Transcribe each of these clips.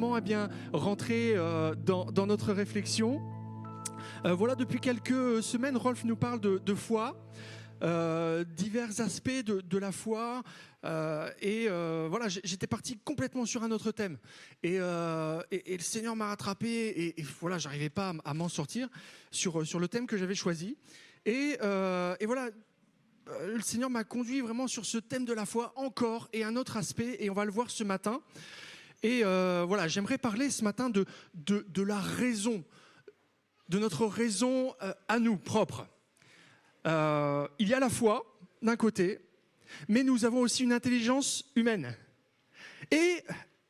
vraiment rentrer dans notre réflexion. Voilà, depuis quelques semaines, Rolf nous parle de foi, divers aspects de la foi. Voilà, j'étais parti complètement sur un autre thème. Et le Seigneur m'a rattrapé et voilà, j'arrivais pas à m'en sortir sur le thème que j'avais choisi. Et voilà, le Seigneur m'a conduit vraiment sur ce thème de la foi encore et un autre aspect, et on va le voir ce matin. Et voilà, j'aimerais parler ce matin de la raison, de notre raison à nous, propre. Il y a la foi, d'un côté, mais nous avons aussi une intelligence humaine. Et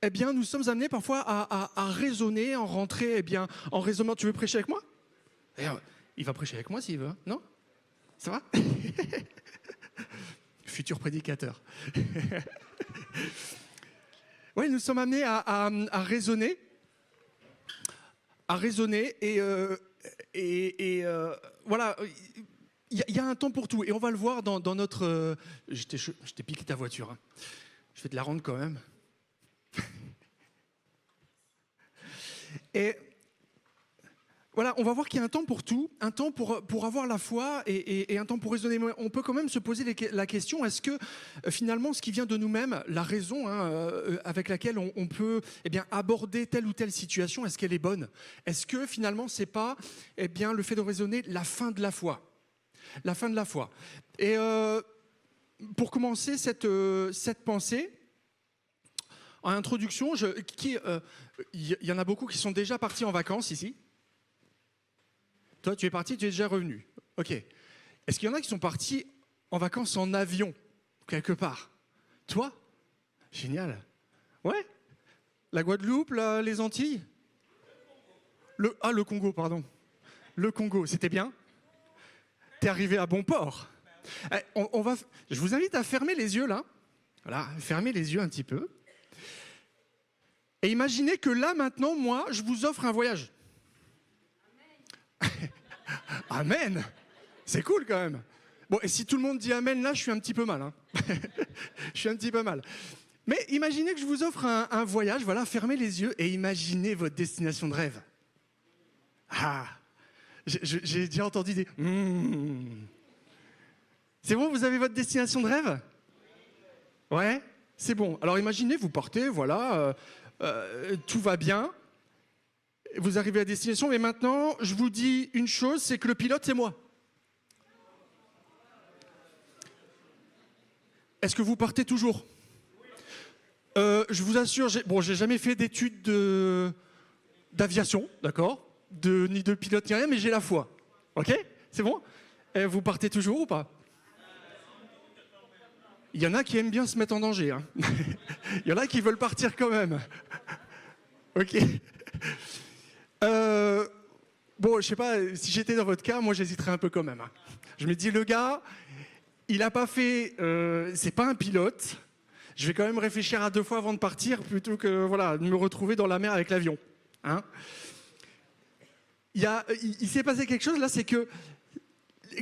eh bien, nous sommes amenés parfois à raisonner, en rentrer en raisonnement. Tu veux prêcher avec moi? D'ailleurs, il va prêcher avec moi s'il veut, non? Ça va? Futur prédicateur. Oui, nous sommes amenés à raisonner. Voilà, il y a un temps pour tout. Et on va le voir dans notre... Je t'ai piqué ta voiture. Hein. Je vais te la rendre quand même. Et voilà, on va voir qu'il y a un temps pour tout, un temps pour avoir la foi et un temps pour raisonner. On peut quand même se poser la question, est-ce que finalement ce qui vient de nous-mêmes, la raison avec laquelle on peut aborder telle ou telle situation, est-ce qu'elle est bonne? Est-ce que finalement c'est pas le fait de raisonner la fin de la foi? La fin de la foi. Et pour commencer cette pensée, en introduction, il y en a beaucoup qui sont déjà partis en vacances ici. Toi, tu es parti, tu es déjà revenu. Ok. Est-ce qu'il y en a qui sont partis en vacances en avion, quelque part? Toi? Génial. Ouais. La Guadeloupe, les Antilles? Le Congo, pardon. Le Congo, c'était bien? T'es arrivé à bon port. Je vous invite à fermer les yeux, là. Voilà, fermez les yeux un petit peu. Et imaginez que là, maintenant, moi, je vous offre un voyage. Amen. C'est cool quand même. Bon, et si tout le monde dit amen, là, je suis un petit peu mal. Hein. Je suis un petit peu mal. Mais imaginez que je vous offre un voyage, voilà, fermez les yeux et imaginez votre destination de rêve. Ah, j'ai déjà entendu des... C'est bon, vous avez votre destination de rêve? Ouais, c'est bon. Alors imaginez, vous partez, voilà, tout va bien. Vous arrivez à destination, mais maintenant, je vous dis une chose, c'est que le pilote, c'est moi. Est-ce que vous partez toujours? Je vous assure, j'ai jamais fait d'études d'aviation, d'accord? Ni de pilote, ni rien, mais j'ai la foi. Ok? C'est bon? Vous partez toujours ou pas? Il y en a qui aiment bien se mettre en danger. Hein. Il y en a qui veulent partir quand même. Ok? Bon, je sais pas, si j'étais dans votre cas, moi j'hésiterais un peu quand même. Hein. Je me dis, le gars, il a pas fait... c'est pas un pilote. Je vais quand même réfléchir à 2 fois avant de partir, plutôt que voilà, de me retrouver dans la mer avec l'avion. Hein. Il s'est passé quelque chose là, c'est que...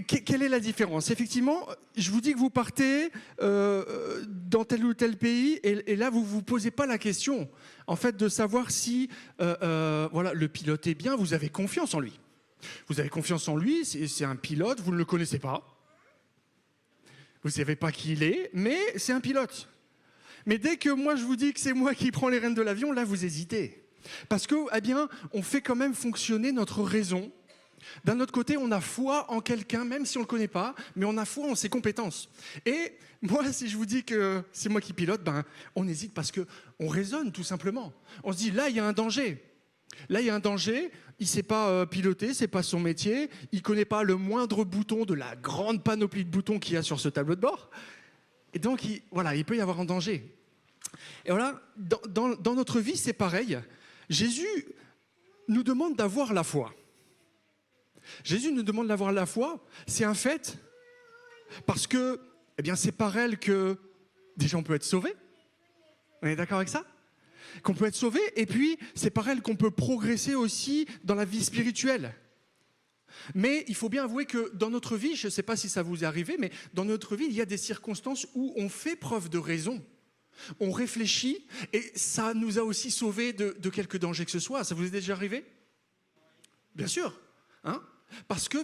Quelle est la différence? Effectivement, je vous dis que vous partez dans tel ou tel pays et là, vous ne vous posez pas la question en fait, de savoir si voilà, le pilote est bien, vous avez confiance en lui. Vous avez confiance en lui, c'est un pilote, vous ne le connaissez pas. Vous ne savez pas qui il est, mais c'est un pilote. Mais dès que moi, je vous dis que c'est moi qui prends les rênes de l'avion, là, vous hésitez. Parce que, on fait quand même fonctionner notre raison. D'un autre côté, on a foi en quelqu'un, même si on ne le connaît pas, mais on a foi en ses compétences. Et moi, si je vous dis que c'est moi qui pilote, on hésite parce qu'on raisonne tout simplement. On se dit, là, il y a un danger. Là, il y a un danger, il ne sait pas piloter, ce n'est pas son métier, il ne connaît pas le moindre bouton de la grande panoplie de boutons qu'il y a sur ce tableau de bord. Et donc, il peut y avoir un danger. Et voilà, dans notre vie, c'est pareil. Jésus nous demande d'avoir la foi. Jésus nous demande d'avoir la foi, c'est un fait, parce que c'est par elle que déjà on peut être sauvé. On est d'accord avec ça? Qu'on peut être sauvé, et puis c'est par elle qu'on peut progresser aussi dans la vie spirituelle. Mais il faut bien avouer que dans notre vie, je ne sais pas si ça vous est arrivé, mais dans notre vie, il y a des circonstances où on fait preuve de raison. On réfléchit et ça nous a aussi sauvés de quelques dangers que ce soit. Ça vous est déjà arrivé? Bien sûr. Hein? Parce que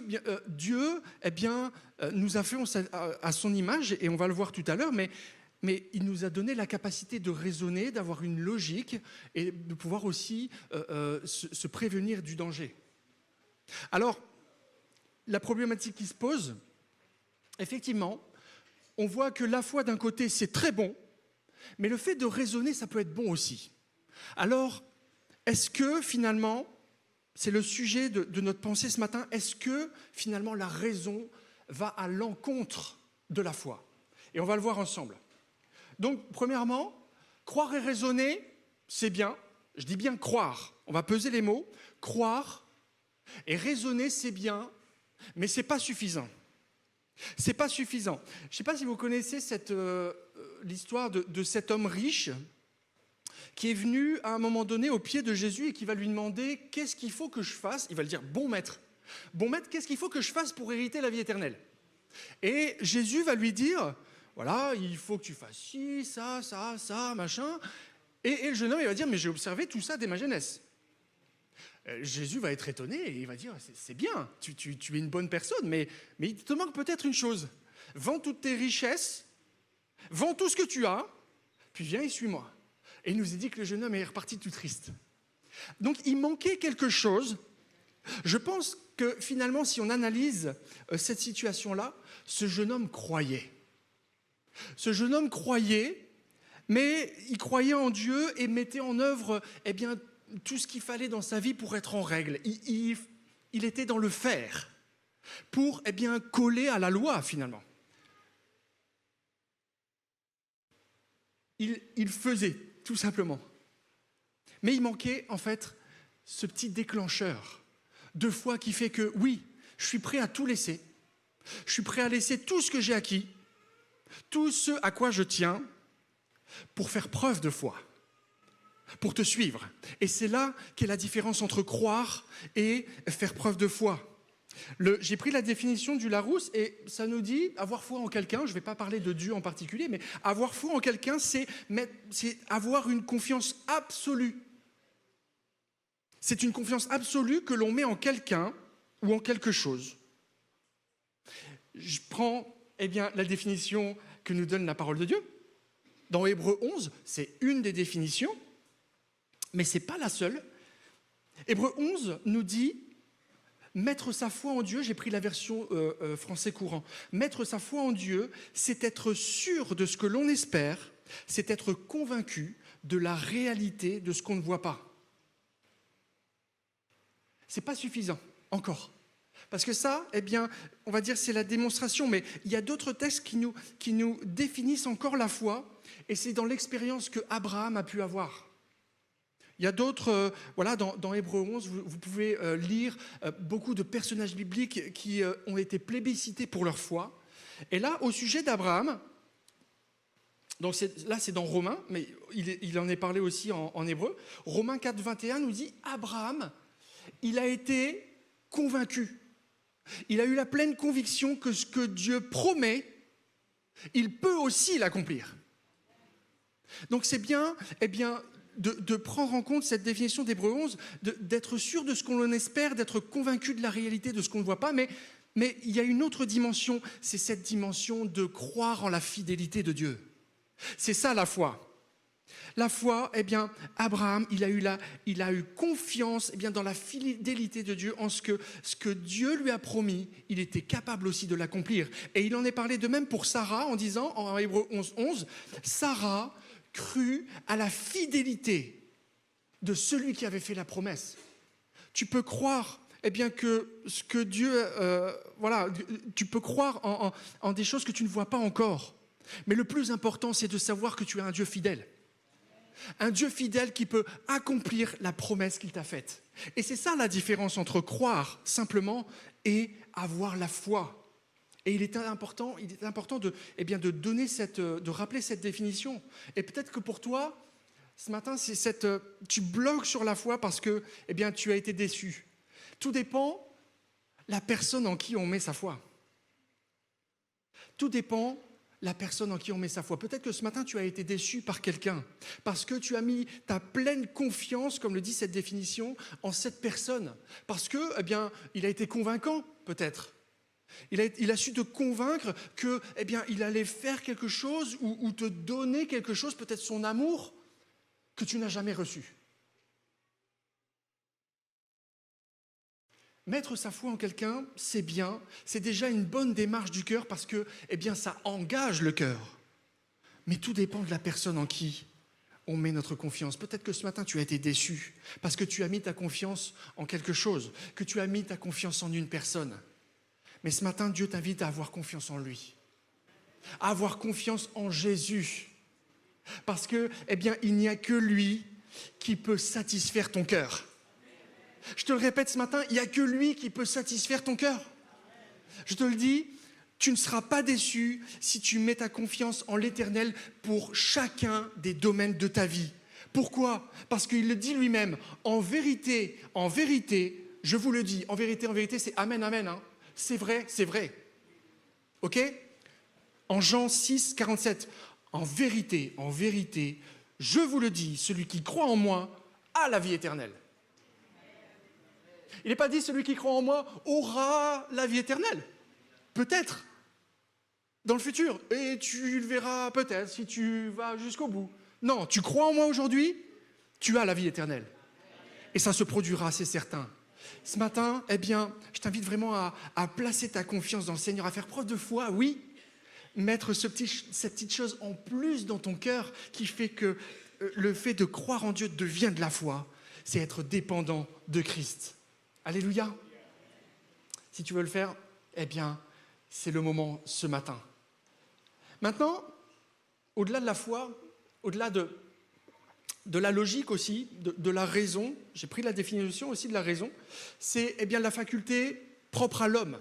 Dieu nous a fait à son image, et on va le voir tout à l'heure, mais il nous a donné la capacité de raisonner, d'avoir une logique et de pouvoir aussi se prévenir du danger. Alors, la problématique qui se pose, effectivement, on voit que la foi d'un côté c'est très bon, mais le fait de raisonner ça peut être bon aussi. Alors, est-ce que finalement, c'est le sujet de notre pensée ce matin, est-ce que finalement la raison va à l'encontre de la foi? Et on va le voir ensemble. Donc, premièrement, croire et raisonner, c'est bien. Je dis bien croire. On va peser les mots. Croire et raisonner, c'est bien, mais ce n'est pas suffisant. C'est pas suffisant. Je ne sais pas si vous connaissez l'histoire de cet homme riche qui est venu à un moment donné au pied de Jésus et qui va lui demander « Qu'est-ce qu'il faut que je fasse ?» Il va lui dire « Bon maître, qu'est-ce qu'il faut que je fasse pour hériter la vie éternelle ?» Et Jésus va lui dire « Voilà, il faut que tu fasses ci, ça, machin. » Et le jeune homme il va dire « Mais j'ai observé tout ça dès ma jeunesse. » Jésus va être étonné et il va dire « C'est bien, tu es une bonne personne, mais il te manque peut-être une chose. Vends toutes tes richesses, vends tout ce que tu as, puis viens et suis-moi. » Et il nous est dit que le jeune homme est reparti tout triste. Donc il manquait quelque chose. Je pense que finalement, si on analyse cette situation-là, ce jeune homme croyait. Ce jeune homme croyait, mais il croyait en Dieu et mettait en œuvre tout ce qu'il fallait dans sa vie pour être en règle. Il était dans le faire, pour coller à la loi finalement. Il faisait, tout simplement. Mais il manquait en fait ce petit déclencheur de foi qui fait que oui, je suis prêt à tout laisser. Je suis prêt à laisser tout ce que j'ai acquis, tout ce à quoi je tiens, pour faire preuve de foi, pour te suivre. Et c'est là qu'est la différence entre croire et faire preuve de foi. J'ai pris la définition du Larousse et ça nous dit avoir foi en quelqu'un, je ne vais pas parler de Dieu en particulier, mais avoir foi en quelqu'un, c'est avoir une confiance absolue. C'est une confiance absolue que l'on met en quelqu'un ou en quelque chose. Je prends la définition que nous donne la parole de Dieu. Dans Hébreux 11, c'est une des définitions, mais ce n'est pas la seule. Hébreux 11 nous dit mettre sa foi en Dieu, j'ai pris la version français courant. Mettre sa foi en Dieu, c'est être sûr de ce que l'on espère, c'est être convaincu de la réalité de ce qu'on ne voit pas. Ce n'est pas suffisant, encore. Parce que ça, on va dire c'est la démonstration, mais il y a d'autres textes qui nous définissent encore la foi, et c'est dans l'expérience que Abraham a pu avoir. Il y a d'autres, dans Hébreux 11, vous pouvez lire beaucoup de personnages bibliques qui ont été plébiscités pour leur foi. Et là, au sujet d'Abraham, donc là c'est dans Romains, mais il en est parlé aussi en hébreu. Romains 4, 21 nous dit Abraham, il a été convaincu. Il a eu la pleine conviction que ce que Dieu promet, il peut aussi l'accomplir. Donc c'est bien, de prendre en compte cette définition d'Hébreux 11, d'être sûr de ce qu'on espère, d'être convaincu de la réalité de ce qu'on ne voit pas, mais il y a une autre dimension, c'est cette dimension de croire en la fidélité de Dieu. C'est ça la foi. La foi, Abraham, il a eu confiance dans la fidélité de Dieu, en ce que Dieu lui a promis, il était capable aussi de l'accomplir. Et il en est parlé de même pour Sarah, en disant, en Hébreux 11, 11, Sarah crut à la fidélité de celui qui avait fait la promesse. Tu peux croire que ce que Dieu... tu peux croire en des choses que tu ne vois pas encore. Mais le plus important, c'est de savoir que tu es un Dieu fidèle. Un Dieu fidèle qui peut accomplir la promesse qu'il t'a faite. Et c'est ça la différence entre croire simplement et avoir la foi. Et il est important de donner de rappeler cette définition. Et peut-être que pour toi, ce matin, tu bloques sur la foi parce que tu as été déçu. Tout dépend de la personne en qui on met sa foi. Tout dépend la personne en qui on met sa foi. Peut-être que ce matin, tu as été déçu par quelqu'un parce que tu as mis ta pleine confiance, comme le dit cette définition, en cette personne. Parce que, eh bien, il a été convaincant, peut-être. Il a su te convaincre que, eh bien, il allait faire quelque chose ou te donner quelque chose, peut-être son amour, que tu n'as jamais reçu. Mettre sa foi en quelqu'un, c'est bien, c'est déjà une bonne démarche du cœur parce que, eh bien, ça engage le cœur. Mais tout dépend de la personne en qui on met notre confiance. Peut-être que ce matin, tu as été déçu parce que tu as mis ta confiance en quelque chose, que tu as mis ta confiance en une personne. Mais ce matin, Dieu t'invite à avoir confiance en lui, à avoir confiance en Jésus. Parce que, eh bien, il n'y a que lui qui peut satisfaire ton cœur. Je te le répète ce matin, il n'y a que lui qui peut satisfaire ton cœur. Je te le dis, tu ne seras pas déçu si tu mets ta confiance en l'Éternel pour chacun des domaines de ta vie. Pourquoi ? Parce qu'il le dit lui-même, en vérité, je vous le dis, en vérité, c'est amen, amen. Hein. C'est vrai. Ok ? En Jean 6, 47, en vérité, je vous le dis, celui qui croit en moi a la vie éternelle. Il n'est pas dit celui qui croit en moi aura la vie éternelle. Peut-être. Dans le futur. Et tu le verras peut-être si tu vas jusqu'au bout. Non, tu crois en moi aujourd'hui, tu as la vie éternelle. Et ça se produira, c'est certain. Ce matin, eh bien, je t'invite vraiment à placer ta confiance dans le Seigneur, à faire preuve de foi, oui. Mettre cette petite chose en plus dans ton cœur qui fait que le fait de croire en Dieu devient de la foi. C'est être dépendant de Christ. Alléluia. Si tu veux le faire, eh bien, c'est le moment ce matin. Maintenant, au-delà de la foi, au-delà de la logique aussi, de la raison, j'ai pris la définition aussi de la raison, c'est eh bien, la faculté propre à l'homme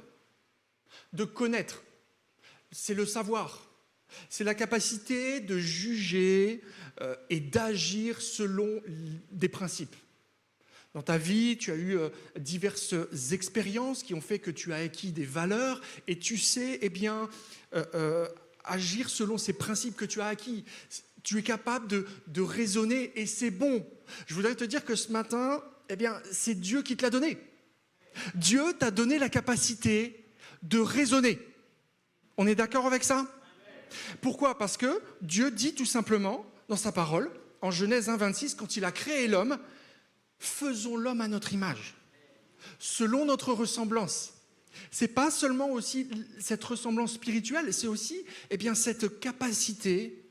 de connaître. C'est le savoir. C'est la capacité de juger et d'agir selon des principes. Dans ta vie, tu as eu diverses expériences qui ont fait que tu as acquis des valeurs et tu sais eh bien, agir selon ces principes que tu as acquis. Tu es capable de raisonner et c'est bon. Je voudrais te dire que ce matin, eh bien, c'est Dieu qui te l'a donné. Dieu t'a donné la capacité de raisonner. On est d'accord avec ça ? Pourquoi ? Parce que Dieu dit tout simplement dans sa parole, en Genèse 1, 26, quand il a créé l'homme, faisons l'homme à notre image, selon notre ressemblance. C'est pas seulement aussi cette ressemblance spirituelle, c'est aussi eh bien, cette capacité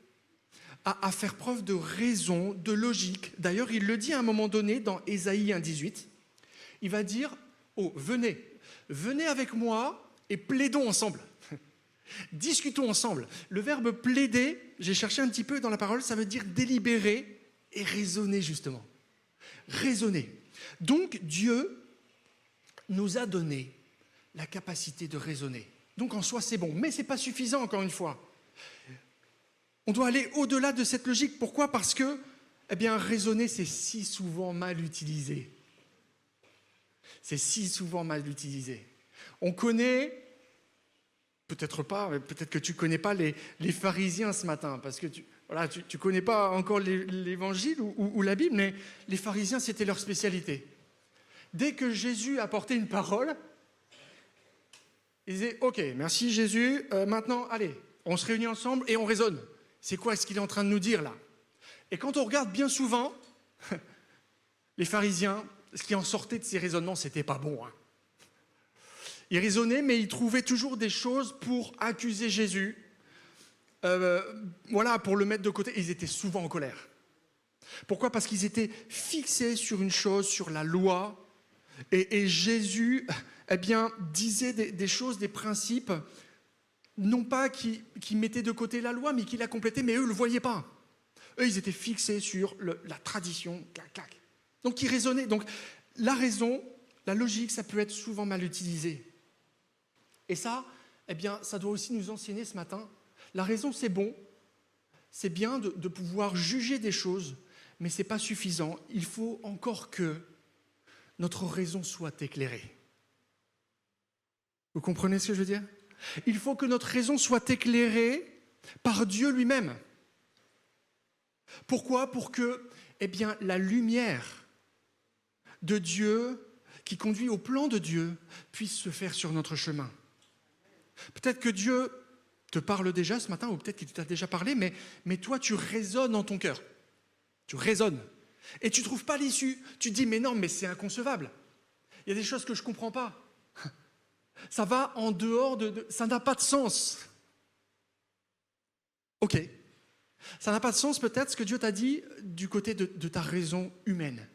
à faire preuve de raison, de logique. D'ailleurs, il le dit à un moment donné dans Ésaïe 1, 18. Il va dire, oh, venez avec moi et plaidons ensemble. Discutons ensemble. Le verbe plaider, j'ai cherché un petit peu dans la parole, ça veut dire délibérer et raisonner justement. Raisonner. Donc Dieu nous a donné la capacité de raisonner. Donc en soi c'est bon, mais ce n'est pas suffisant encore une fois. On doit aller au-delà de cette logique. Pourquoi ? Parce que eh bien, raisonner c'est si souvent mal utilisé. C'est si souvent mal utilisé. On connaît, peut-être pas, mais peut-être que tu ne connais pas les pharisiens ce matin, parce que tu ne connais pas encore l'évangile ou la Bible, mais les pharisiens, c'était leur spécialité. Dès que Jésus apportait une parole, ils disaient « Ok, merci Jésus, maintenant, allez, on se réunit ensemble et on raisonne. C'est quoi ce qu'il est en train de nous dire là ?» Et quand on regarde bien souvent, les pharisiens, ce qui en sortait de ces raisonnements, c'était pas bon. Hein. Ils raisonnaient, mais ils trouvaient toujours des choses pour accuser Jésus. Pour le mettre de côté. Ils étaient souvent en colère. Pourquoi ? Parce qu'ils étaient fixés sur une chose, sur la loi. Et Jésus, eh bien, disait des choses, des principes, non pas qui mettaient de côté la loi, mais qui la complétaient, mais eux ne le voyaient pas. Eux, ils étaient fixés sur la tradition. Clac, clac. Donc, ils raisonnaient. Donc, la raison, la logique, ça peut être souvent mal utilisé. Et ça, eh bien, ça doit aussi nous enseigner ce matin. La raison, c'est bon. C'est bien de pouvoir juger des choses, mais ce n'est pas suffisant. Il faut encore que notre raison soit éclairée. Vous comprenez ce que je veux dire ? Il faut que notre raison soit éclairée par Dieu lui-même. Pourquoi? Pour que la lumière de Dieu, qui conduit au plan de Dieu, puisse se faire sur notre chemin. Peut-être que Dieu te parle déjà ce matin, ou peut-être qu'il t'a déjà parlé, mais toi, tu résonnes dans ton cœur. Tu résonnes. Et tu ne trouves pas l'issue. Tu te dis, mais non, mais c'est inconcevable. Il y a des choses que je ne comprends pas. Ça va en dehors ça n'a pas de sens. Ok. Ça n'a pas de sens peut-être ce que Dieu t'a dit du côté de ta raison humaine.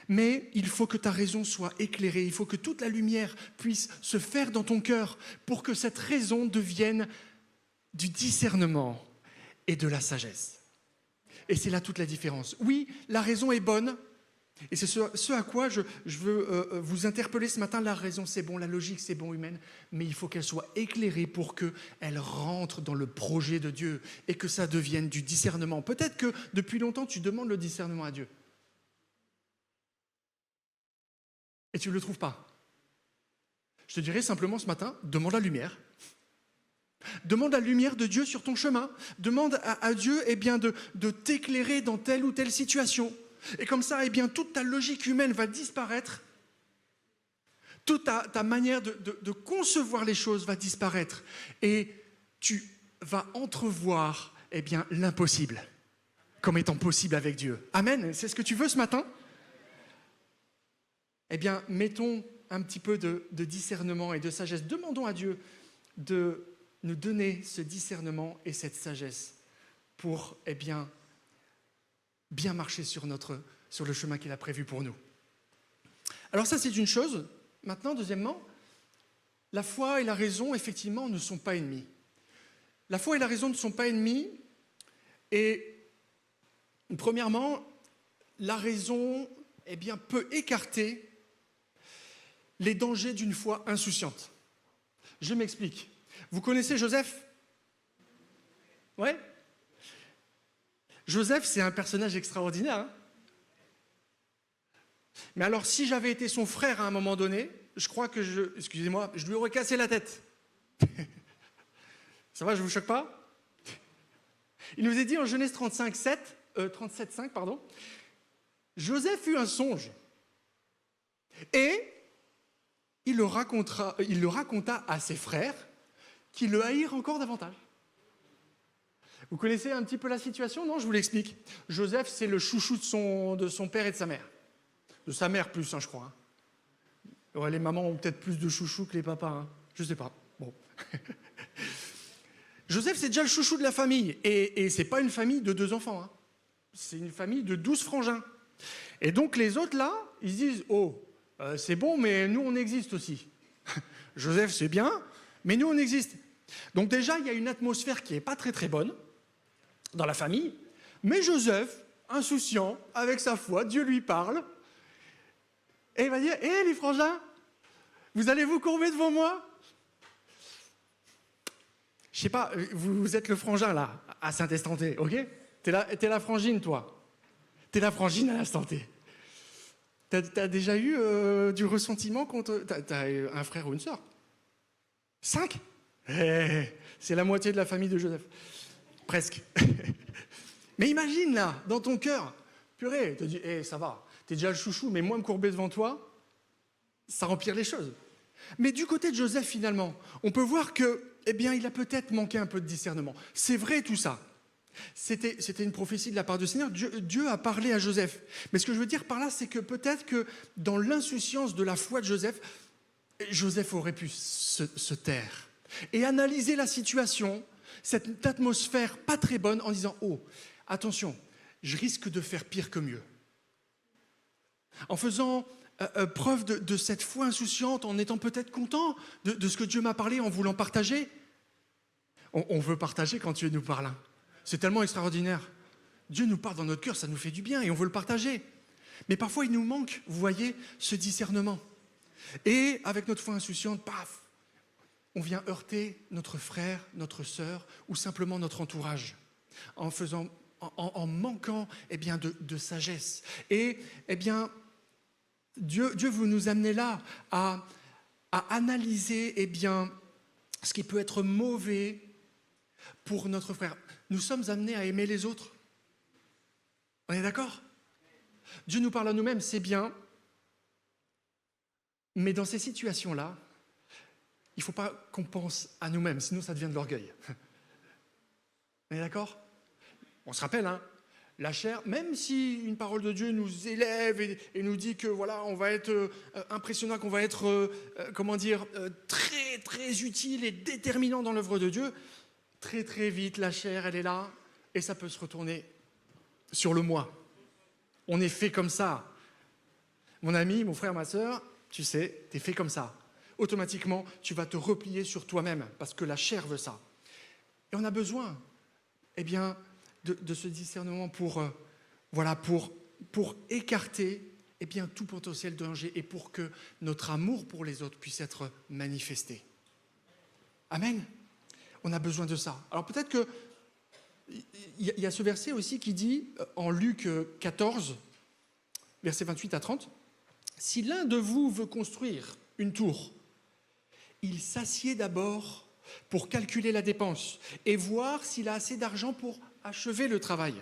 Mais il faut que ta raison soit éclairée, il faut que toute la lumière puisse se faire dans ton cœur pour que cette raison devienne du discernement et de la sagesse. Et c'est là toute la différence. Oui, la raison est bonne, et c'est ce à quoi je veux vous interpeller ce matin. La raison, c'est bon, la logique, c'est bon humaine, mais il faut qu'elle soit éclairée pour qu'elle rentre dans le projet de Dieu et que ça devienne du discernement. Peut-être que depuis longtemps, tu demandes le discernement à Dieu. Et tu ne le trouves pas. Je te dirais simplement ce matin, demande la lumière. Demande la lumière de Dieu sur ton chemin. Demande à Dieu de t'éclairer dans telle ou telle situation. Et comme ça, toute ta logique humaine va disparaître. Toute ta manière de concevoir les choses va disparaître. Et tu vas entrevoir l'impossible comme étant possible avec Dieu. Amen. C'est ce que tu veux ce matin? Mettons un petit peu de discernement et de sagesse. Demandons à Dieu de nous donner ce discernement et cette sagesse pour, bien marcher sur le chemin qu'il a prévu pour nous. Alors ça, c'est une chose. Maintenant, deuxièmement, la foi et la raison, effectivement, ne sont pas ennemis. La foi et la raison ne sont pas ennemis. Et premièrement, la raison, peut écarter les dangers d'une foi insouciante. Je m'explique. Vous connaissez Joseph? Ouais? Joseph, c'est un personnage extraordinaire. Hein? Mais alors, si j'avais été son frère à un moment donné, je crois que je lui aurais cassé la tête. Ça va, je ne vous choque pas? Il nous est dit en Genèse 37:5, Joseph eut un songe. Et il le raconta à ses frères qui le haïrent encore davantage. Vous connaissez un petit peu la situation? Non, je vous l'explique. Joseph, c'est le chouchou de son père et de sa mère. De sa mère plus, je crois. Ouais, les mamans ont peut-être plus de chouchous que les papas. Hein. Je ne sais pas. Bon. Joseph, c'est déjà le chouchou de la famille. Et ce n'est pas une famille de 2 enfants. Hein. C'est une famille de 12 frangins. Et donc les autres, là, ils se disent « Oh, c'est bon, mais nous, on existe aussi. Joseph, c'est bien, mais nous, on existe. » Donc déjà, il y a une atmosphère qui n'est pas très très bonne dans la famille. Mais Joseph, insouciant, avec sa foi, Dieu lui parle. Et il va dire « Hé, les frangins, vous allez vous courber devant moi ?» Je sais pas, vous êtes le frangin, là, à Saint-Estanté, ok? T'es la frangine, toi. T'es la frangine à l'instant T. T'as déjà eu du ressentiment contre... T'as un frère ou une sœur? 5? C'est la moitié de la famille de Joseph. Presque. Mais imagine, là, dans ton cœur, purée, tu te dis, ça va, t'es déjà le chouchou, mais moi, me courber devant toi, ça empire les choses. Mais du côté de Joseph, finalement, on peut voir que, il a peut-être manqué un peu de discernement. C'est vrai, tout ça. C'était une prophétie de la part du Seigneur. Dieu a parlé à Joseph. Mais ce que je veux dire par là, c'est que peut-être que dans l'insouciance de la foi de Joseph aurait pu se taire et analyser la situation, cette atmosphère pas très bonne, en disant « Oh, attention, je risque de faire pire que mieux. » En faisant preuve de cette foi insouciante, en étant peut-être content de ce que Dieu m'a parlé, en voulant partager. On veut partager quand Dieu nous parle. C'est tellement extraordinaire. Dieu nous parle dans notre cœur, ça nous fait du bien et on veut le partager. Mais parfois, il nous manque, vous voyez, ce discernement. Et avec notre foi insouciante, paf, on vient heurter notre frère, notre sœur ou simplement notre entourage en manquant de sagesse. Et Dieu veut nous amener là à analyser ce qui peut être mauvais pour notre frère. Nous sommes amenés à aimer les autres. On est d'accord? Dieu nous parle à nous-mêmes, c'est bien. Mais dans ces situations-là, il ne faut pas qu'on pense à nous-mêmes, sinon ça devient de l'orgueil. On est d'accord? On se rappelle, hein, la chair, même si une parole de Dieu nous élève et nous dit que voilà, on va être impressionnant, qu'on va être, très très utile et déterminant dans l'œuvre de Dieu, très très vite la chair, elle est là et ça peut se retourner sur le moi. On est fait comme ça. Mon ami, mon frère, ma sœur, tu sais, tu es fait comme ça. Automatiquement, tu vas te replier sur toi-même parce que la chair veut ça. Et on a besoin, de ce discernement pour écarter, tout potentiel danger et pour que notre amour pour les autres puisse être manifesté. Amen. On a besoin de ça. Alors peut-être que il y a ce verset aussi qui dit en Luc 14, versets 28 à 30, « Si l'un de vous veut construire une tour, il s'assied d'abord pour calculer la dépense et voir s'il a assez d'argent pour achever le travail.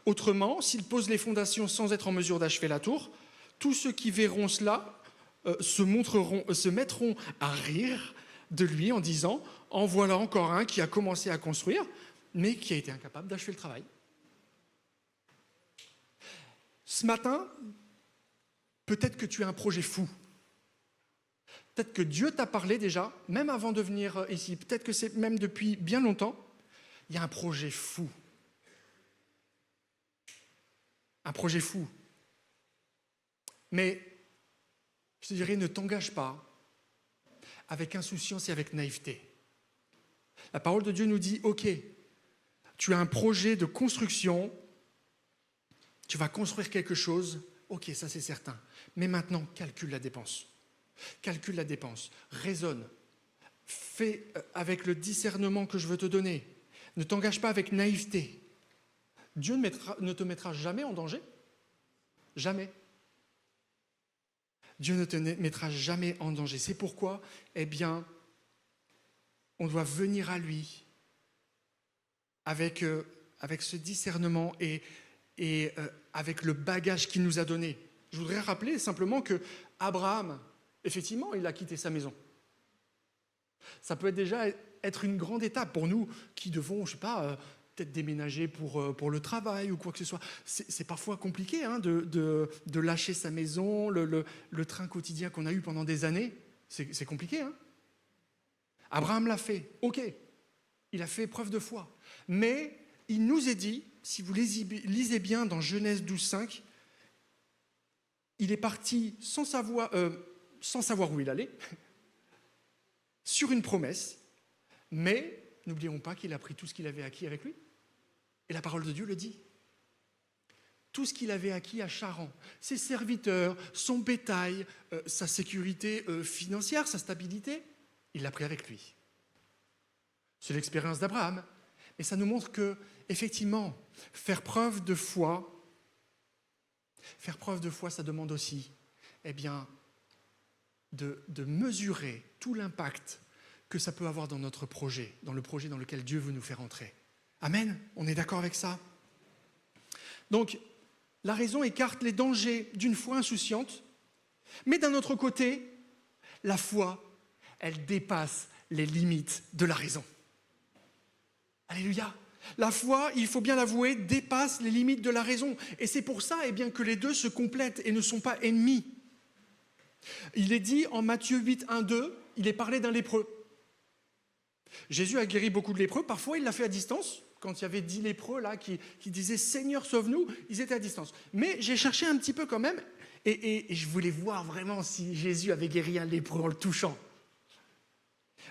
Autrement, s'il pose les fondations sans être en mesure d'achever la tour, tous ceux qui verront cela se mettront à rire de lui en disant « En voilà encore un qui a commencé à construire, mais qui a été incapable d'achever le travail. » Ce matin, peut-être que tu as un projet fou. Peut-être que Dieu t'a parlé déjà, même avant de venir ici. Peut-être que c'est même depuis bien longtemps. Il y a un projet fou. Un projet fou. Mais, je te dirais, ne t'engage pas avec insouciance et avec naïveté. La parole de Dieu nous dit, ok, tu as un projet de construction, tu vas construire quelque chose, ok, ça c'est certain. Mais maintenant, calcule la dépense. Calcule la dépense, raisonne, fais avec le discernement que je veux te donner. Ne t'engage pas avec naïveté. Dieu ne te mettra jamais en danger. Jamais. Dieu ne te mettra jamais en danger. C'est pourquoi, on doit venir à lui avec ce discernement et avec le bagage qu'il nous a donné. Je voudrais rappeler simplement que Abraham, effectivement, il a quitté sa maison. Ça peut déjà être une grande étape pour nous qui devons, peut-être déménager pour le travail ou quoi que ce soit. C'est parfois compliqué de lâcher sa maison, le train quotidien qu'on a eu pendant des années. C'est compliqué. Abraham l'a fait, ok. Il a fait preuve de foi. Mais il nous est dit, si vous lisez bien dans Genèse 12:5, il est parti sans savoir où il allait, sur une promesse, mais n'oublions pas qu'il a pris tout ce qu'il avait acquis avec lui. Et la parole de Dieu le dit. Tout ce qu'il avait acquis à Charan, ses serviteurs, son bétail, sa sécurité financière, sa stabilité, il l'a pris avec lui. C'est l'expérience d'Abraham. Et ça nous montre que, effectivement, faire preuve de foi, ça demande aussi, de mesurer tout l'impact que ça peut avoir dans notre projet, dans le projet dans lequel Dieu veut nous faire entrer. Amen? On est d'accord avec ça? Donc, la raison écarte les dangers d'une foi insouciante, mais d'un autre côté, la foi, elle dépasse les limites de la raison. Alléluia! La foi, il faut bien l'avouer, dépasse les limites de la raison. Et c'est pour ça que les deux se complètent et ne sont pas ennemis. Il est dit en Matthieu 8, 1, 2, il est parlé d'un lépreux. Jésus a guéri beaucoup de lépreux, parfois il l'a fait à distance. Quand il y avait 10 lépreux là, qui disaient « Seigneur, sauve-nous », ils étaient à distance. Mais j'ai cherché un petit peu quand même, et je voulais voir vraiment si Jésus avait guéri un lépreux en le touchant.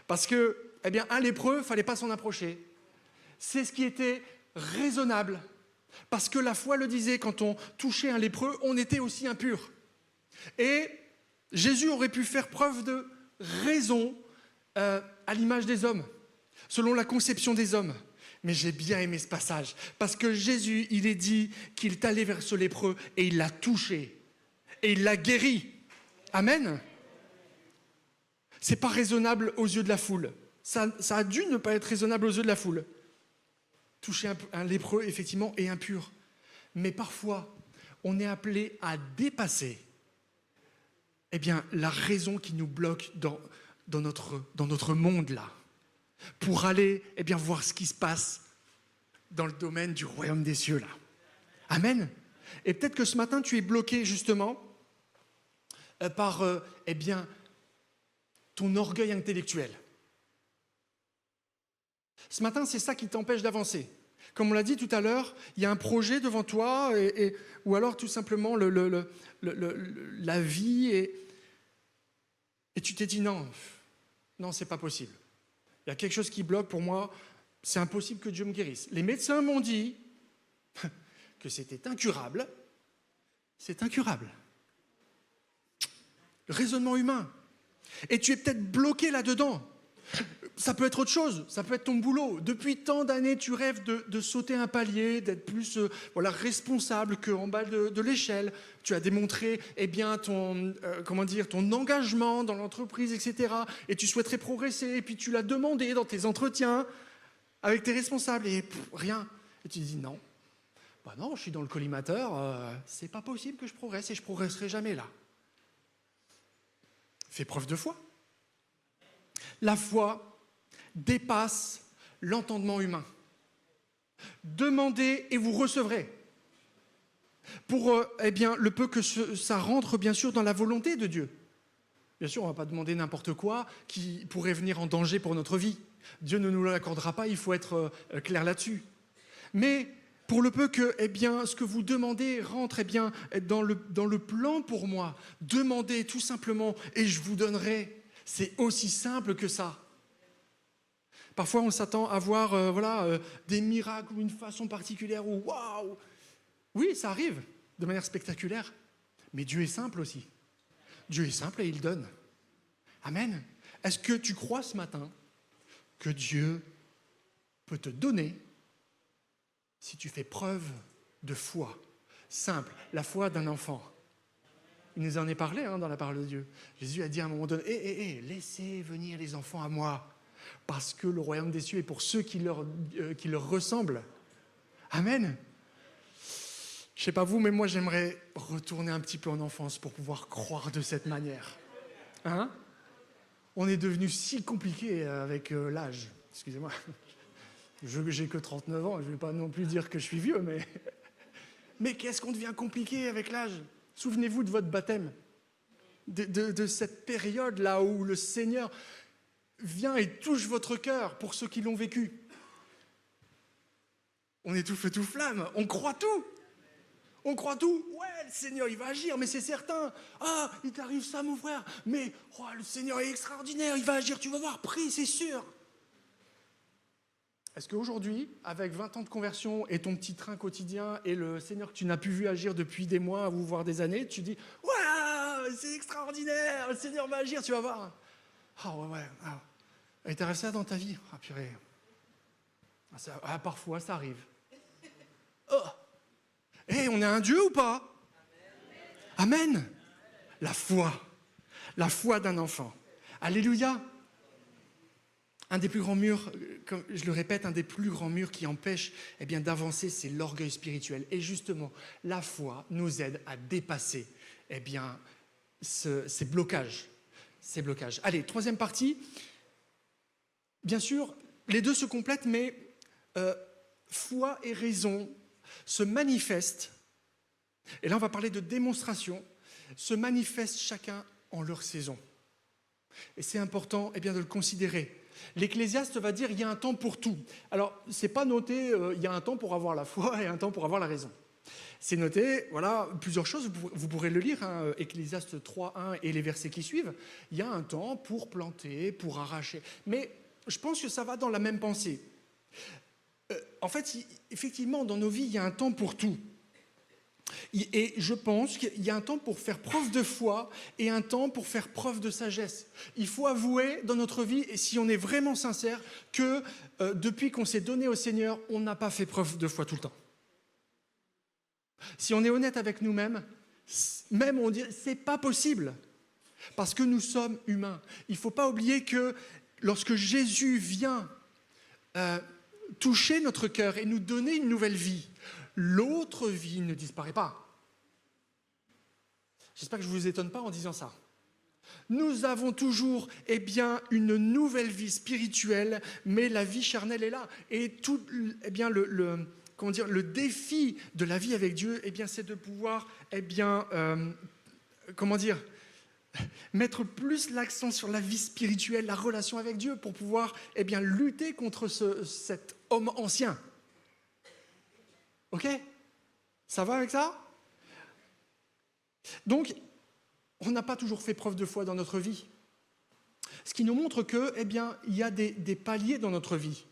Parce que, un lépreux, il ne fallait pas s'en approcher. C'est ce qui était raisonnable. Parce que la foi le disait, quand on touchait un lépreux, on était aussi impur. Et Jésus aurait pu faire preuve de raison à l'image des hommes, selon la conception des hommes. Mais j'ai bien aimé ce passage, parce que Jésus, il est dit qu'il est allé vers ce lépreux et il l'a touché, et il l'a guéri. Amen. C'est pas raisonnable aux yeux de la foule. Ça a dû ne pas être raisonnable aux yeux de la foule. toucher un lépreux, effectivement, et impur. Mais parfois, on est appelé à dépasser la raison qui nous bloque dans notre monde, là, pour aller voir ce qui se passe dans le domaine du royaume des cieux, là. Amen. Et peut-être que ce matin, tu es bloqué, justement, par ton orgueil intellectuel. Ce matin, c'est ça qui t'empêche d'avancer. Comme on l'a dit tout à l'heure, il y a un projet devant toi, ou alors tout simplement la vie, et tu t'es dit non, c'est pas possible. Il y a quelque chose qui bloque pour moi, c'est impossible que Dieu me guérisse. Les médecins m'ont dit que c'était incurable. C'est incurable. Le raisonnement humain. Et tu es peut-être bloqué là-dedans. Ça peut être autre chose, ça peut être ton boulot. Depuis tant d'années, tu rêves de sauter un palier, d'être plus responsable qu'en bas de l'échelle. Tu as démontré ton engagement dans l'entreprise, etc. Et tu souhaiterais progresser, et puis tu l'as demandé dans tes entretiens avec tes responsables, et rien. Et tu dis non. Non, je suis dans le collimateur, c'est pas possible que je progresse, et je progresserai jamais là. Fais preuve de foi. La foi dépasse l'entendement humain. Demandez et vous recevrez. Pour le peu que ça rentre bien sûr dans la volonté de Dieu. Bien sûr, on ne va pas demander n'importe quoi qui pourrait venir en danger pour notre vie. Dieu ne nous l'accordera pas, il faut être clair là-dessus. Mais pour le peu que ce que vous demandez rentre dans le plan pour moi, demandez tout simplement et je vous donnerai. C'est aussi simple que ça. Parfois, on s'attend à voir des miracles ou une façon particulière ou waouh. Oui, ça arrive de manière spectaculaire. Mais Dieu est simple aussi. Dieu est simple et il donne. Amen. Est-ce que tu crois ce matin que Dieu peut te donner si tu fais preuve de foi? Simple, la foi d'un enfant. Il nous en est parlé dans la parole de Dieu. Jésus a dit à un moment donné, laissez venir les enfants à moi, parce que le royaume des cieux est pour ceux qui leur ressemblent. Amen. Je ne sais pas vous, mais moi j'aimerais retourner un petit peu en enfance pour pouvoir croire de cette manière. On est devenu si compliqué avec l'âge. Excusez-moi, j'ai que 39 ans, je ne vais pas non plus dire que je suis vieux, mais qu'est-ce qu'on devient compliqué avec l'âge? Souvenez-vous de votre baptême, de cette période-là où le Seigneur vient et touche votre cœur pour ceux qui l'ont vécu. On est tout feu, tout flamme, on croit tout. On croit tout. Ouais, le Seigneur, il va agir, mais c'est certain. Ah, il t'arrive ça, mon frère. Mais le Seigneur est extraordinaire, il va agir, tu vas voir, prie, c'est sûr. Est-ce qu'aujourd'hui, avec 20 ans de conversion et ton petit train quotidien et le Seigneur que tu n'as plus vu agir depuis des mois ou voire des années, tu dis « Waouh, c'est extraordinaire, le Seigneur va agir, tu vas voir. » Et t'arrives ça dans ta vie? Ah purée. Parfois, ça arrive. On a un Dieu ou pas? Amen. La foi d'un enfant. Alléluia. Un des plus grands murs, comme je le répète, un des plus grands murs qui empêche d'avancer, c'est l'orgueil spirituel. Et justement, la foi nous aide à dépasser ces blocages. Allez, troisième partie. Bien sûr, les deux se complètent, mais foi et raison se manifestent. Et là, on va parler de démonstration. Se manifestent chacun en leur saison. Et c'est important de le considérer. L'Ecclésiaste va dire il y a un temps pour tout. Alors, c'est pas noté il y a un temps pour avoir la foi et un temps pour avoir la raison. C'est noté, plusieurs choses, vous pourrez le lire, Ecclésiaste 3.1 et les versets qui suivent. Il y a un temps pour planter, pour arracher. Mais je pense que ça va dans la même pensée. En fait, effectivement, dans nos vies, il y a un temps pour tout. Et je pense qu'il y a un temps pour faire preuve de foi et un temps pour faire preuve de sagesse. Il faut avouer dans notre vie, et si on est vraiment sincère, que depuis qu'on s'est donné au Seigneur, on n'a pas fait preuve de foi tout le temps. Si on est honnête avec nous-mêmes, même on dit c'est pas possible, parce que nous sommes humains. Il ne faut pas oublier que lorsque Jésus vient toucher notre cœur et nous donner une nouvelle vie, l'autre vie ne disparaît pas. J'espère que je ne vous étonne pas en disant ça. Nous avons toujours une nouvelle vie spirituelle, mais la vie charnelle est là. Et tout le défi de la vie avec Dieu, c'est de pouvoir mettre plus l'accent sur la vie spirituelle, la relation avec Dieu, pour pouvoir lutter contre cet homme ancien. Ok ? Ça va avec ça ? Donc, on n'a pas toujours fait preuve de foi dans notre vie. Ce qui nous montre que, il y a des paliers dans notre vie.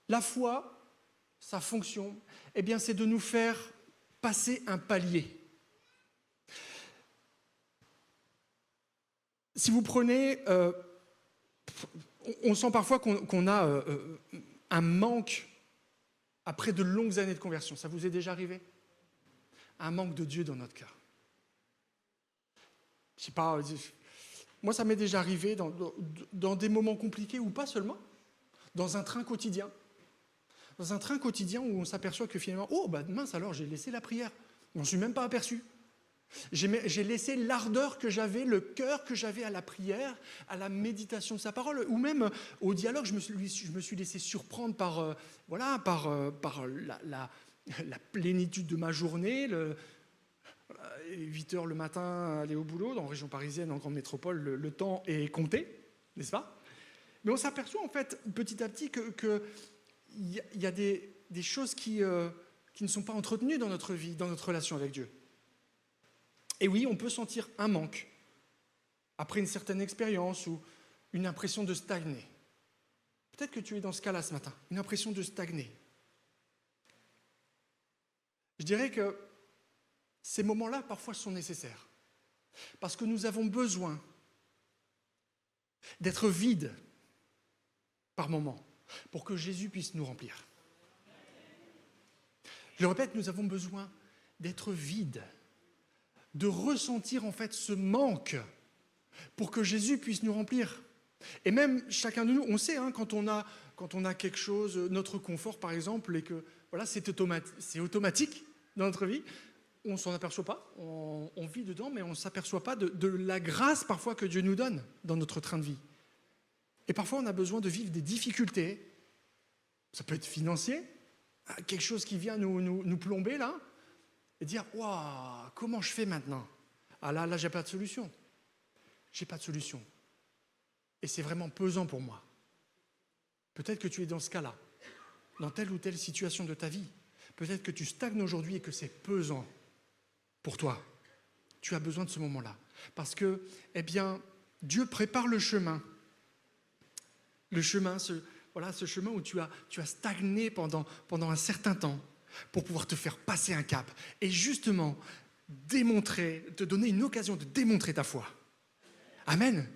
La foi, sa fonction, c'est de nous faire passer un palier. Si vous prenez, on sent parfois qu'on a un manque après de longues années de conversion. Ça vous est déjà arrivé ? Un manque de Dieu dans notre cœur. Je sais pas, moi ça m'est déjà arrivé dans des moments compliqués ou pas seulement, dans un train quotidien. Dans un train quotidien où on s'aperçoit que finalement, mince alors j'ai laissé la prière, je m'en suis même pas aperçu. J'ai laissé l'ardeur que j'avais, le cœur que j'avais à la prière, à la méditation de sa parole, ou même au dialogue. Je me suis laissé surprendre par la plénitude de ma journée, 8 heures le matin, aller au boulot, dans la région parisienne, en grande métropole, le temps est compté, n'est-ce pas ? Mais on s'aperçoit en fait petit à petit qu'il y a des choses qui ne sont pas entretenues dans notre vie, dans notre relation avec Dieu. Et oui, on peut sentir un manque après une certaine expérience ou une impression de stagner. Peut-être que tu es dans ce cas-là ce matin, une impression de stagner. Je dirais que ces moments-là, parfois, sont nécessaires. Parce que nous avons besoin d'être vides par moments pour que Jésus puisse nous remplir. Je le répète, nous avons besoin d'être vides, de ressentir en fait ce manque pour que Jésus puisse nous remplir. Et même chacun de nous, on sait, quand on a quelque chose, notre confort par exemple, et que voilà, c'est automatique dans notre vie, on ne s'en aperçoit pas, on vit dedans, mais on ne s'aperçoit pas de la grâce parfois que Dieu nous donne dans notre train de vie. Et parfois on a besoin de vivre des difficultés, ça peut être financier, quelque chose qui vient nous plomber là, et dire « Waouh, comment je fais maintenant ?» Ah là, j'ai pas de solution. J'ai pas de solution. Et c'est vraiment pesant pour moi. Peut-être que tu es dans ce cas-là, dans telle ou telle situation de ta vie. Peut-être que tu stagnes aujourd'hui et que c'est pesant pour toi. Tu as besoin de ce moment-là. Parce que, Dieu prépare le chemin. Le chemin, ce chemin où tu as stagné pendant un certain temps pour pouvoir te faire passer un cap. Et justement, te donner une occasion de démontrer ta foi. Amen.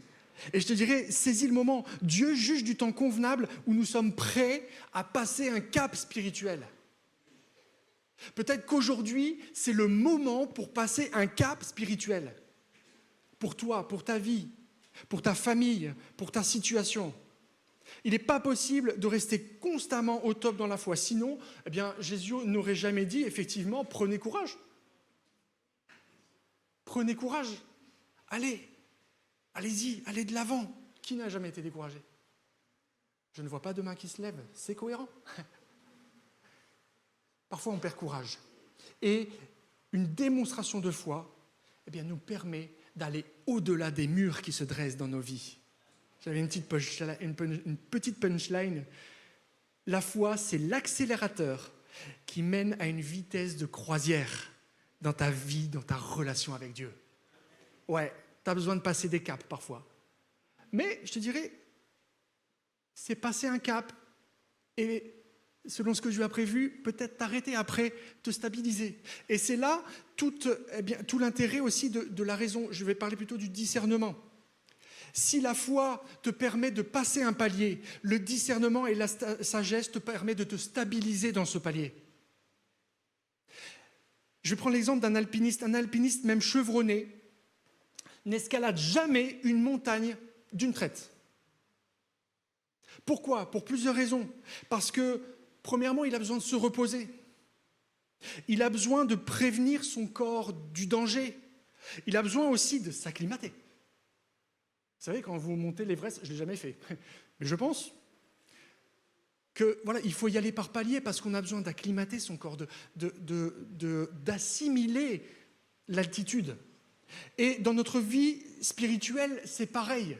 Et je te dirais, saisis le moment. Dieu juge du temps convenable où nous sommes prêts à passer un cap spirituel. Peut-être qu'aujourd'hui, c'est le moment pour passer un cap spirituel. Pour toi, pour ta vie, pour ta famille, pour ta situation. Il n'est pas possible de rester constamment au top dans la foi. Sinon, Jésus n'aurait jamais dit, effectivement, prenez courage. Prenez courage. Allez-y, allez de l'avant. Qui n'a jamais été découragé ? Je ne vois pas de main qui se lève. C'est cohérent. Parfois, on perd courage. Et une démonstration de foi nous permet d'aller au-delà des murs qui se dressent dans nos vies. J'avais une petite punchline. La foi, c'est l'accélérateur qui mène à une vitesse de croisière dans ta vie, dans ta relation avec Dieu. Ouais, tu as besoin de passer des caps parfois. Mais je te dirais, c'est passer un cap et selon ce que Dieu a prévu, peut-être t'arrêter après, te stabiliser. Et c'est là tout l'intérêt aussi de la raison. Je vais parler plutôt du discernement. Si la foi te permet de passer un palier, le discernement et la sagesse te permettent de te stabiliser dans ce palier. Je vais prendre l'exemple d'un alpiniste. Un alpiniste, même chevronné, n'escalade jamais une montagne d'une traite. Pourquoi? Pour plusieurs raisons. Parce que, premièrement, il a besoin de se reposer. Il a besoin de prévenir son corps du danger. Il a besoin aussi de s'acclimater. Vous savez, quand vous montez l'Everest, je ne l'ai jamais fait, mais je pense que voilà, il faut y aller par paliers parce qu'on a besoin d'acclimater son corps, d'assimiler l'altitude. Et dans notre vie spirituelle, c'est pareil.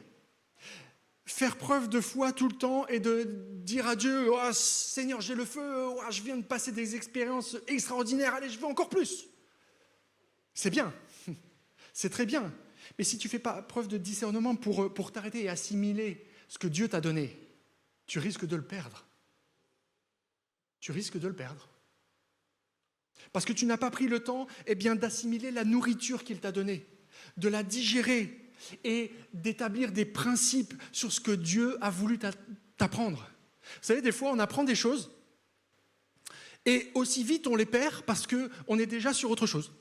Faire preuve de foi tout le temps et de dire à Dieu, oh, Seigneur, j'ai le feu, oh, je viens de passer des expériences extraordinaires, allez, je veux encore plus. C'est bien, c'est très bien. Mais si tu ne fais pas preuve de discernement pour t'arrêter et assimiler ce que Dieu t'a donné, tu risques de le perdre. Tu risques de le perdre. Parce que tu n'as pas pris le temps d'assimiler la nourriture qu'il t'a donnée, de la digérer et d'établir des principes sur ce que Dieu a voulu t'apprendre. Vous savez, des fois, on apprend des choses et aussi vite on les perd parce qu'on est déjà sur autre chose.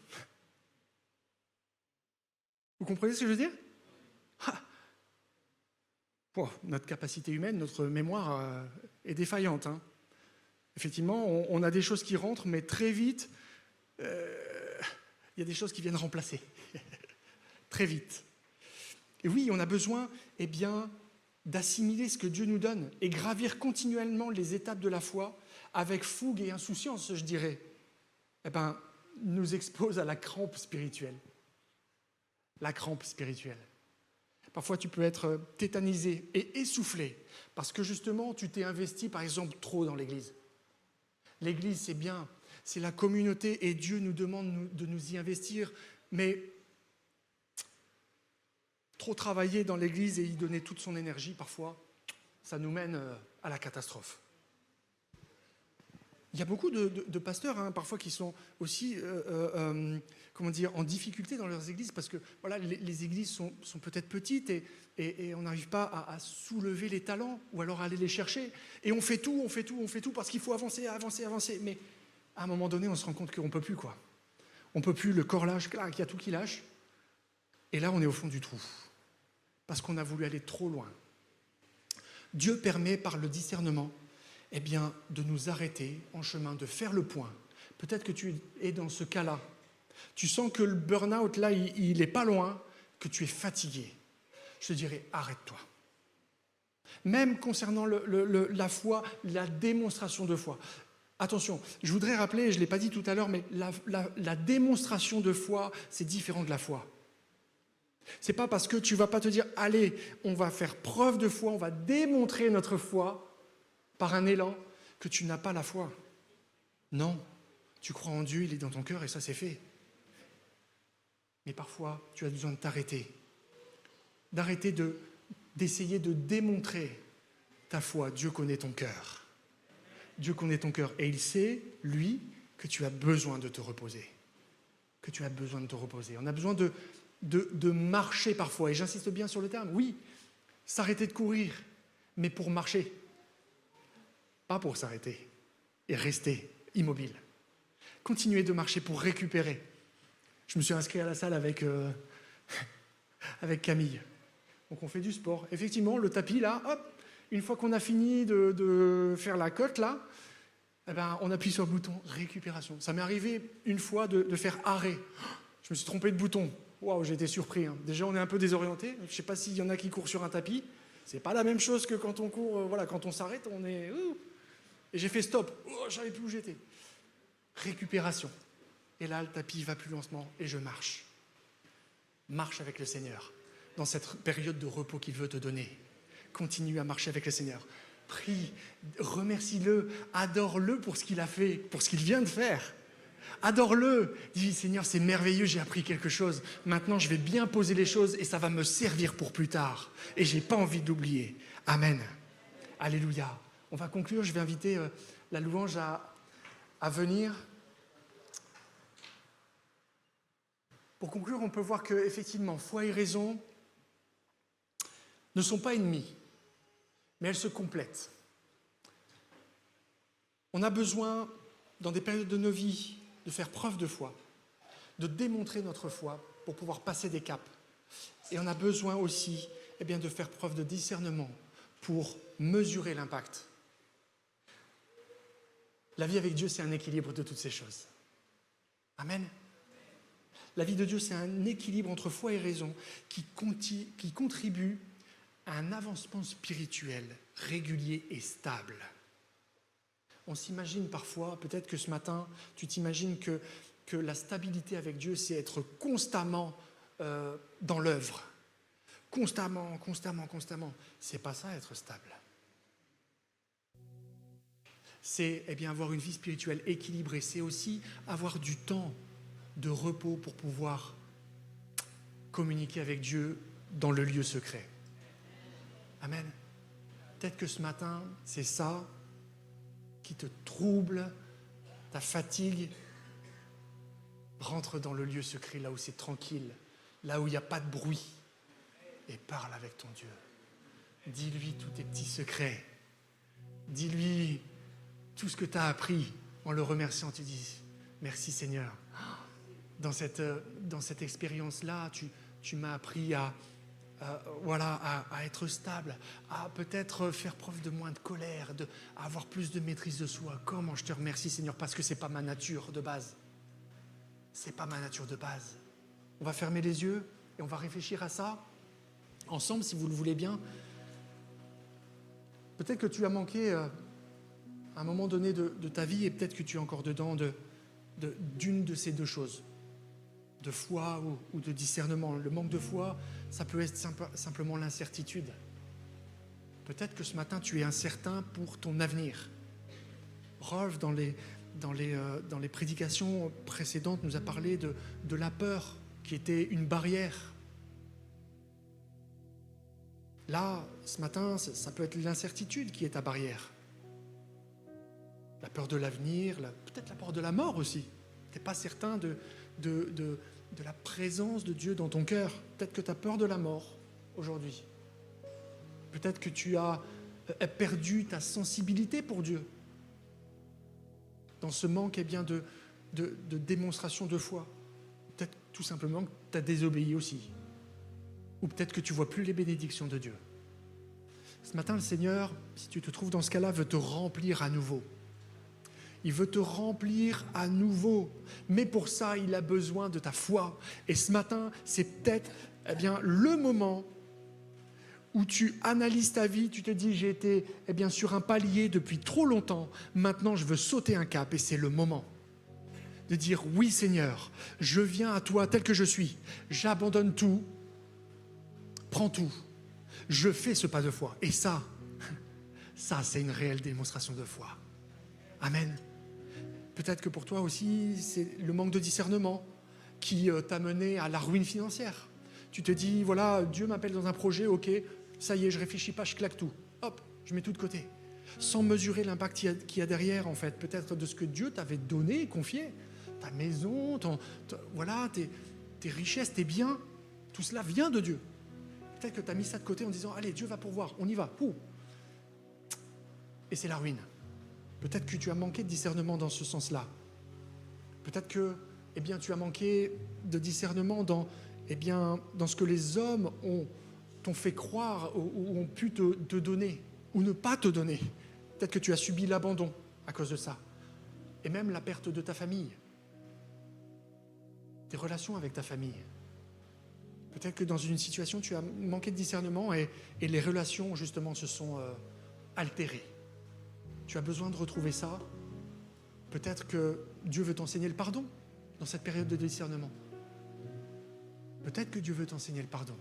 Vous comprenez ce que je veux dire? Notre capacité humaine, notre mémoire est défaillante. Effectivement, on a des choses qui rentrent, mais très vite, il y a des choses qui viennent remplacer. Très vite. Et oui, on a besoin d'assimiler ce que Dieu nous donne et gravir continuellement les étapes de la foi avec fougue et insouciance, je dirais. Nous expose à la crampe spirituelle. La crampe spirituelle. Parfois, tu peux être tétanisé et essoufflé parce que justement, tu t'es investi, par exemple, trop dans l'Église. L'Église, c'est bien, c'est la communauté et Dieu nous demande de nous y investir, mais trop travailler dans l'Église et y donner toute son énergie, parfois, ça nous mène à la catastrophe. Il y a beaucoup de pasteurs, parfois, qui sont aussi en difficulté dans leurs églises, parce que voilà, les églises sont peut-être petites et on n'arrive pas à soulever les talents, ou alors à aller les chercher. Et on fait tout, parce qu'il faut avancer. Mais à un moment donné, on se rend compte qu'on ne peut plus, quoi. On ne peut plus, le corps lâche, il y a tout qui lâche. Et là, on est au fond du trou, parce qu'on a voulu aller trop loin. Dieu permet, par le discernement, de nous arrêter en chemin, de faire le point. Peut-être que tu es dans ce cas-là. Tu sens que le burn-out, là, il n'est pas loin, que tu es fatigué. Je te dirais, arrête-toi. Même concernant la foi, la démonstration de foi. Attention, je voudrais rappeler, je ne l'ai pas dit tout à l'heure, mais la démonstration de foi, c'est différent de la foi. Ce n'est pas parce que tu ne vas pas te dire, allez, on va faire preuve de foi, on va démontrer notre foi, par un élan, que tu n'as pas la foi. Non, tu crois en Dieu, il est dans ton cœur et ça c'est fait. Mais parfois, tu as besoin de t'arrêter. D'arrêter d'essayer de démontrer ta foi. Dieu connaît ton cœur. Dieu connaît ton cœur et il sait, lui, que tu as besoin de te reposer. Que tu as besoin de te reposer. On a besoin de marcher parfois, et j'insiste bien sur le terme, oui, s'arrêter de courir, mais pour marcher. Pas pour s'arrêter et rester immobile. Continuer de marcher pour récupérer. Je me suis inscrit à la salle avec Camille. Donc on fait du sport. Effectivement, le tapis là, hop, une fois qu'on a fini de faire la côte là, on appuie sur le bouton récupération. Ça m'est arrivé une fois de faire arrêt. Je me suis trompé de bouton. Waouh, j'ai été surpris. Déjà, on est un peu désorienté. Je ne sais pas s'il y en a qui courent sur un tapis. C'est pas la même chose que quand on court. Quand on s'arrête, on est. Et j'ai fait stop. Je savais plus où j'étais. Récupération. Et là, le tapis va plus lentement et je marche. Marche avec le Seigneur. Dans cette période de repos qu'il veut te donner. Continue à marcher avec le Seigneur. Prie, remercie-le, adore-le pour ce qu'il a fait, pour ce qu'il vient de faire. Adore-le. Dis, Seigneur, c'est merveilleux, j'ai appris quelque chose. Maintenant, je vais bien poser les choses et ça va me servir pour plus tard. Et je n'ai pas envie de l'oublier. Amen. Alléluia. On va conclure. Je vais inviter la louange à venir. Pour conclure, on peut voir que, effectivement, foi et raison ne sont pas ennemies, mais elles se complètent. On a besoin, dans des périodes de nos vies, de faire preuve de foi, de démontrer notre foi pour pouvoir passer des caps. Et on a besoin aussi de faire preuve de discernement pour mesurer l'impact. La vie avec Dieu, c'est un équilibre de toutes ces choses. Amen. La vie de Dieu, c'est un équilibre entre foi et raison qui contribue à un avancement spirituel régulier et stable. On s'imagine parfois, peut-être que ce matin, tu t'imagines que la stabilité avec Dieu, c'est être constamment dans l'œuvre. Constamment. C'est pas ça, être stable. C'est avoir une vie spirituelle équilibrée. C'est aussi avoir du temps de repos pour pouvoir communiquer avec Dieu dans le lieu secret. Amen. Peut-être que ce matin, c'est ça qui te trouble, ta fatigue. Rentre dans le lieu secret, là où c'est tranquille, là où il n'y a pas de bruit, et parle avec ton Dieu. Dis-lui tous tes petits secrets. Dis-lui tout ce que tu as appris en le remerciant. Tu dis, merci Seigneur. Dans cette expérience-là, tu m'as appris à être stable, à peut-être faire preuve de moins de colère, à avoir plus de maîtrise de soi. Comment je te remercie Seigneur, parce que ce n'est pas ma nature de base. C'est pas ma nature de base. On va fermer les yeux et on va réfléchir à ça ensemble, si vous le voulez bien. Peut-être que tu as manqué à un moment donné de ta vie et peut-être que tu es encore dedans d'une de ces deux choses, de foi ou de discernement. Le manque de foi, ça peut être simplement l'incertitude. Peut-être que ce matin, tu es incertain pour ton avenir. Rolf, dans les prédications précédentes, nous a parlé de la peur qui était une barrière. Là, ce matin, ça peut être l'incertitude qui est ta barrière. La peur de l'avenir, peut-être la peur de la mort aussi. Tu n'es pas certain de la présence de Dieu dans ton cœur. Peut-être que tu as peur de la mort aujourd'hui. Peut-être que tu as perdu ta sensibilité pour Dieu. Dans ce manque de démonstration de foi. Peut-être tout simplement que tu as désobéi aussi. Ou peut-être que tu ne vois plus les bénédictions de Dieu. Ce matin, le Seigneur, si tu te trouves dans ce cas-là, veut te remplir à nouveau. Il veut te remplir à nouveau. Mais pour ça, il a besoin de ta foi. Et ce matin, c'est peut-être le moment où tu analyses ta vie, tu te dis, j'ai été sur un palier depuis trop longtemps, maintenant je veux sauter un cap et c'est le moment de dire, oui Seigneur, je viens à toi tel que je suis, j'abandonne tout, prends tout, je fais ce pas de foi. Et ça c'est une réelle démonstration de foi. Amen. Peut-être que pour toi aussi, c'est le manque de discernement qui t'a mené à la ruine financière. Tu te dis, voilà, Dieu m'appelle dans un projet, ok, ça y est, je réfléchis pas, je claque tout. Hop, je mets tout de côté. Sans mesurer l'impact qu'il y a derrière, en fait, peut-être de ce que Dieu t'avait donné, confié. Ta maison, tes richesses, tes biens, tout cela vient de Dieu. Peut-être que tu as mis ça de côté en disant, allez, Dieu va pourvoir, on y va. Et c'est la ruine. Peut-être que tu as manqué de discernement dans ce sens-là. Peut-être que tu as manqué de discernement dans ce que les hommes t'ont fait croire ou ont pu te donner ou ne pas te donner. Peut-être que tu as subi l'abandon à cause de ça. Et même la perte de ta famille. Tes relations avec ta famille. Peut-être que dans une situation, tu as manqué de discernement et les relations, justement, se sont altérées. Tu as besoin de retrouver ça. Peut-être que Dieu veut t'enseigner le pardon dans cette période de discernement. Peut-être que Dieu veut t'enseigner le pardon.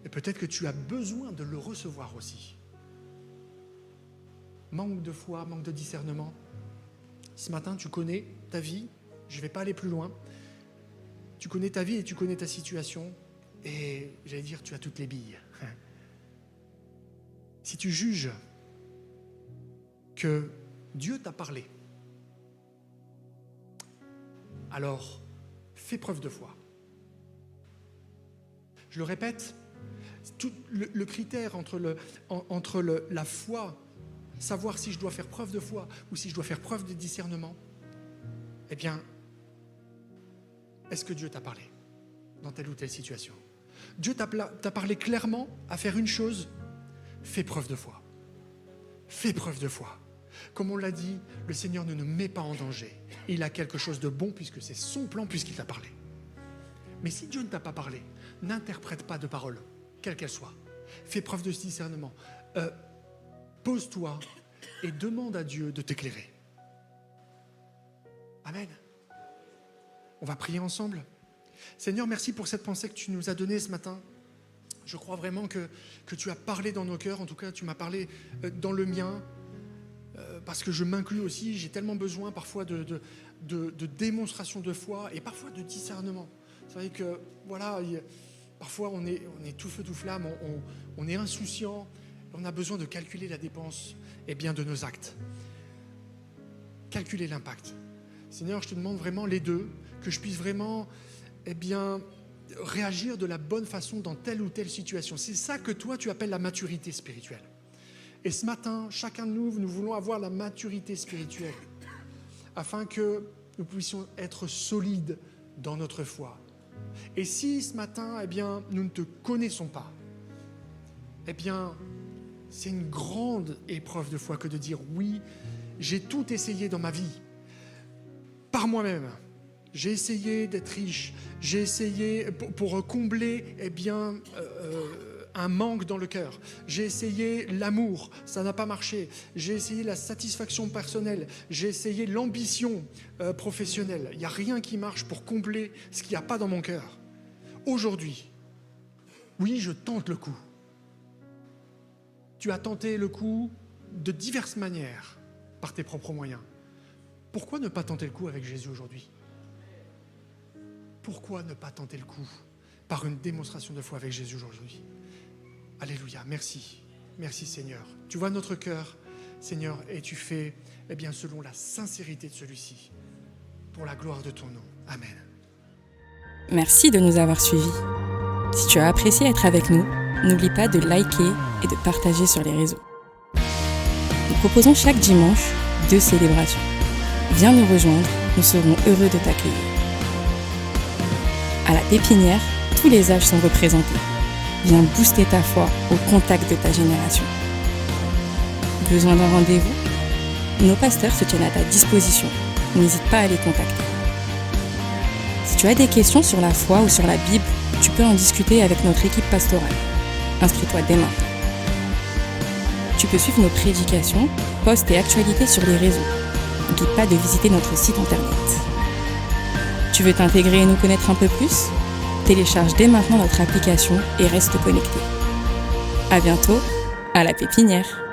Et peut-être que tu as besoin de le recevoir aussi. Manque de foi, manque de discernement. Ce matin, tu connais ta vie. Je ne vais pas aller plus loin. Tu connais ta vie et tu connais ta situation. Et j'allais dire, tu as toutes les billes. Si tu juges que Dieu t'a parlé, alors fais preuve de foi. Je le répète, tout le critère entre la foi, savoir si je dois faire preuve de foi ou si je dois faire preuve de discernement, est-ce que Dieu t'a parlé dans telle ou telle situation? Dieu t'a parlé clairement à faire une chose, fais preuve de foi. Fais preuve de foi. Comme on l'a dit, le Seigneur ne nous met pas en danger. Il a quelque chose de bon puisque c'est son plan, puisqu'il t'a parlé. Mais si Dieu ne t'a pas parlé, n'interprète pas de parole, quelle qu'elle soit. Fais preuve de discernement. Pose-toi et demande à Dieu de t'éclairer. Amen. On va prier ensemble. Seigneur, merci pour cette pensée que tu nous as donnée ce matin. Je crois vraiment que tu as parlé dans nos cœurs. En tout cas, tu m'as parlé dans le mien. Parce que je m'inclus aussi. J'ai tellement besoin parfois de démonstration de foi et parfois de discernement. C'est vrai que, voilà, parfois on est tout feu, tout flamme. On est insouciant. On a besoin de calculer la dépense de nos actes. Calculer l'impact. Seigneur, je te demande vraiment les deux, que je puisse vraiment réagir de la bonne façon dans telle ou telle situation. C'est ça que toi, tu appelles la maturité spirituelle. Et ce matin, chacun de nous, nous voulons avoir la maturité spirituelle afin que nous puissions être solides dans notre foi. Et si ce matin, nous ne te connaissons pas, c'est une grande épreuve de foi que de dire oui, j'ai tout essayé dans ma vie, par moi-même. J'ai essayé d'être riche, j'ai essayé pour combler un manque dans le cœur. J'ai essayé l'amour, ça n'a pas marché. J'ai essayé la satisfaction personnelle, j'ai essayé l'ambition professionnelle. Il n'y a rien qui marche pour combler ce qu'il n'y a pas dans mon cœur. Aujourd'hui, oui, je tente le coup. Tu as tenté le coup de diverses manières, par tes propres moyens. Pourquoi ne pas tenter le coup avec Jésus aujourd'hui ? Pourquoi ne pas tenter le coup par une démonstration de foi avec Jésus aujourd'hui ? Alléluia, merci. Merci Seigneur. Tu vois notre cœur, Seigneur, et tu fais selon la sincérité de celui-ci, pour la gloire de ton nom. Amen. Merci de nous avoir suivis. Si tu as apprécié être avec nous, n'oublie pas de liker et de partager sur les réseaux. Nous proposons chaque dimanche 2 célébrations. Viens nous rejoindre, nous serons heureux de t'accueillir. À la Pépinière, tous les âges sont représentés. Viens booster ta foi au contact de ta génération. Besoin d'un rendez-vous ? Nos pasteurs se tiennent à ta disposition. N'hésite pas à les contacter. Si tu as des questions sur la foi ou sur la Bible, tu peux en discuter avec notre équipe pastorale. Inscris-toi dès maintenant. Tu peux suivre nos prédications, posts et actualités sur les réseaux. N'oublie pas de visiter notre site internet. Tu veux t'intégrer et nous connaître un peu plus ? Télécharge dès maintenant notre application et reste connecté. À bientôt, à la Pépinière.